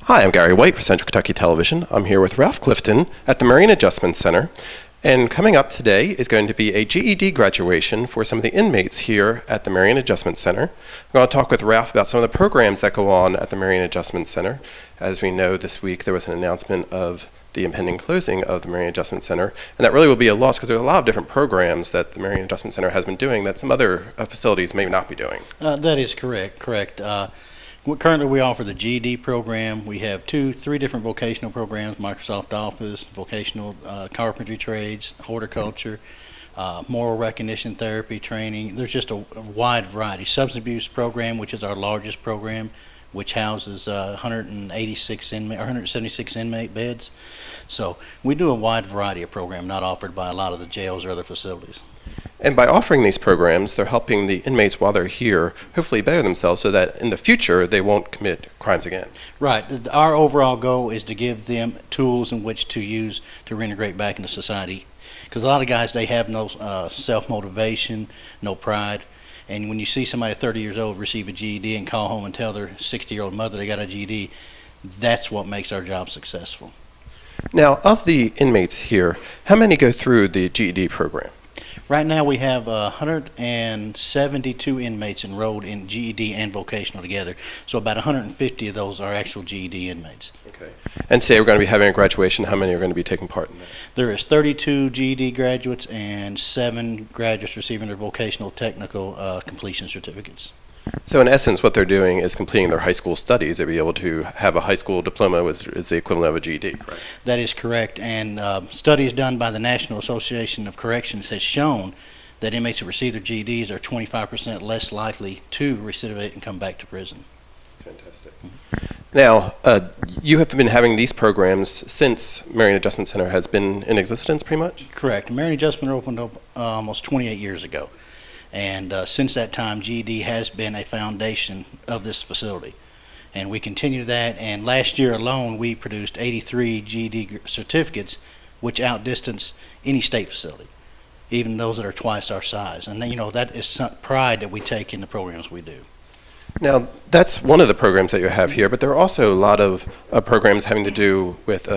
Hi, I'm Gary White for Central Kentucky Television. I'm here with Ralph Clifton at the Marine Adjustment Center. And coming up today is going to be a GED graduation for some of the inmates here at the Marine Adjustment Center. I'm going to talk with Ralph about some of the programs that go on at the Marine Adjustment Center. As we know, this week there was an announcement of the impending closing of the Marine Adjustment Center, and that really will be a loss because there are a lot of different programs that the Marine Adjustment Center has been doing that some other facilities may not be doing. That is correct. Currently, we offer the GED program. We have three different vocational programs: Microsoft Office, vocational carpentry trades, horticulture, moral recognition therapy training. There's just a wide variety. Substance abuse program, which is our largest program, which houses 176 inmate beds. So we do a wide variety of programs not offered by a lot of the jails or other facilities. And by offering these programs, they're helping the inmates while they're here hopefully better themselves so that in the future they won't commit crimes again. Right. Our overall goal is to give them tools in which to use to reintegrate back into society. Because a lot of guys, they have no self-motivation, no pride. And when you see somebody 30 years old receive a GED and call home and tell their 60-year-old mother they got a GED, that's what makes our job successful. Now, of the inmates here, how many go through the GED program? Right now we have 172 inmates enrolled in GED and vocational together. So about 150 of those are actual GED inmates. Okay. And today we're going to be having a graduation. How many are going to be taking part in that? There is 32 GED graduates and 7 graduates receiving their vocational technical completion certificates. So in essence, what they're doing is completing their high school studies. They'll be able to have a high school diploma, which is the equivalent of a GED, correct? That is correct. And studies done by the National Association of Corrections has shown that inmates who receive their GEDs are 25% less likely to recidivate and come back to prison. That's fantastic. Now, you have been having these programs since Marine Adjustment Center has been in existence, pretty much? Correct. Marine Adjustment opened up almost 28 years ago. And since that time, GED has been a foundation of this facility. And we continue that, and last year alone, we produced 83 GED certificates, which outdistance any state facility, even those that are twice our size. And you know, that is some pride that we take in the programs we do. Now, that's one of the programs that you have here, but there are also a lot of programs having to do with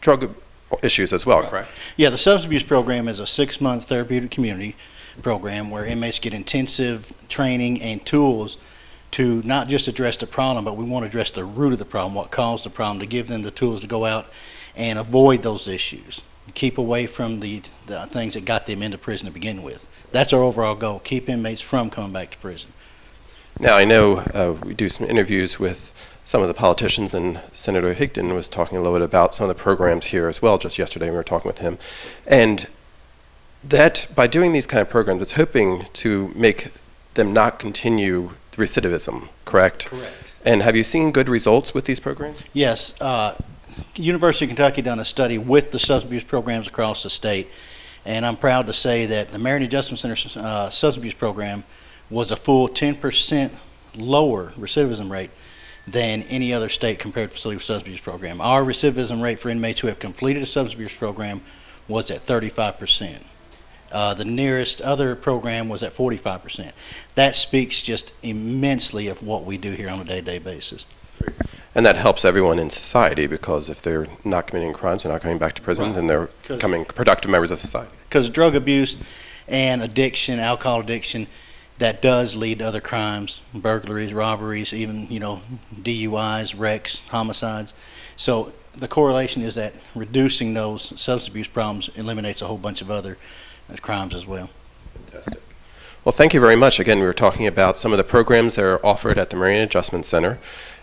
drug issues as well, correct? Yeah, the substance abuse program is a 6-month therapeutic community program where inmates get intensive training and tools to not just address the problem, but we want to address the root of the problem, what caused the problem, to give them the tools to go out and avoid those issues, keep away from the things that got them into prison to begin with. That's our overall goal, keep inmates from coming back to prison. Now, I know we do some interviews with some of the politicians, and Senator Higdon was talking a little bit about some of the programs here as well. Just yesterday we were talking with him. And that by doing these kind of programs, it's hoping to make them not continue recidivism, correct? Correct. And have you seen good results with these programs? Yes. University of Kentucky done a study with the substance abuse programs across the state, and I'm proud to say that the Marine Adjustment Center substance abuse program was a full 10% lower recidivism rate than any other state compared facility substance abuse program. Our recidivism rate for inmates who have completed a substance abuse program was at 35%. The nearest other program was at 45%. That speaks just immensely of what we do here on a day-to-day basis. And that helps everyone in society, because if they're not committing crimes, they're not coming back to prison, Right. then they're becoming productive members of society. Because drug abuse and addiction, alcohol addiction, that does lead to other crimes, burglaries, robberies, even, you know, DUIs, wrecks, homicides. So the correlation is that reducing those substance abuse problems eliminates a whole bunch of other crimes as well. Fantastic. Well, thank you very much. Again, we were talking about some of the programs that are offered at the Marine Adjustment Center,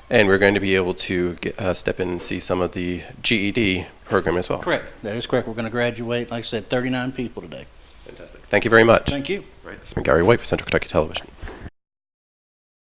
and we're going to be able to step in and see some of the GED program as well. Correct. That is correct. We're going to graduate, like I said, 39 people today. Fantastic. Thank you very much. Thank you. Right. This has been Gary White for Central Kentucky Television.